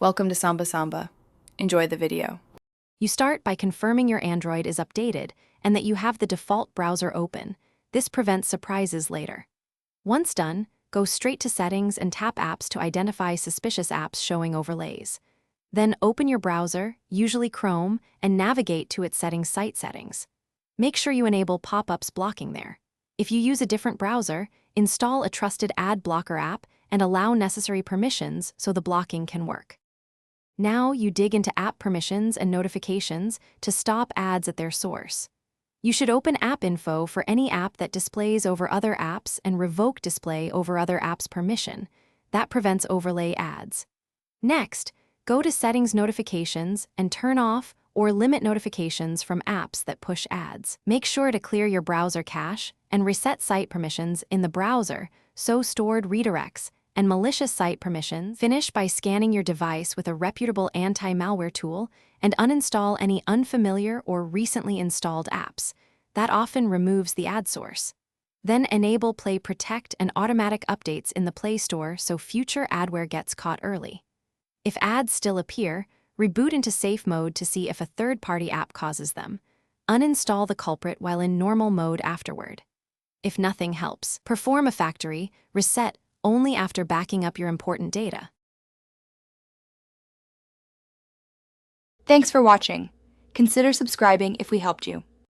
Welcome to Samba Samba. Enjoy the video. You start by confirming your Android is updated and that you have the default browser open. This prevents surprises later. Once done, go straight to Settings and tap Apps to identify suspicious apps showing overlays. Then open your browser, usually Chrome, and navigate to its Site Settings. Make sure you enable pop-ups blocking there. If you use a different browser, install a trusted ad blocker app and allow necessary permissions so the blocking can work. Now you dig into app permissions and notifications to stop ads at their source. You should open App Info for any app that displays over other apps and revoke display over other apps permission. That prevents overlay ads. Next, go to Settings Notifications and turn off or limit notifications from apps that push ads. Make sure to clear your browser cache and reset site permissions in the browser so stored redirects and malicious site permissions. Finish by scanning your device with a reputable anti-malware tool and uninstall any unfamiliar or recently installed apps. That often removes the ad source. Then enable Play Protect and automatic updates in the Play Store so future adware gets caught early. If ads still appear, reboot into safe mode to see if a third-party app causes them. Uninstall the culprit while in normal mode afterward. If nothing helps, perform a factory reset only after backing up your important data. Thanks for watching. Consider subscribing if we helped you.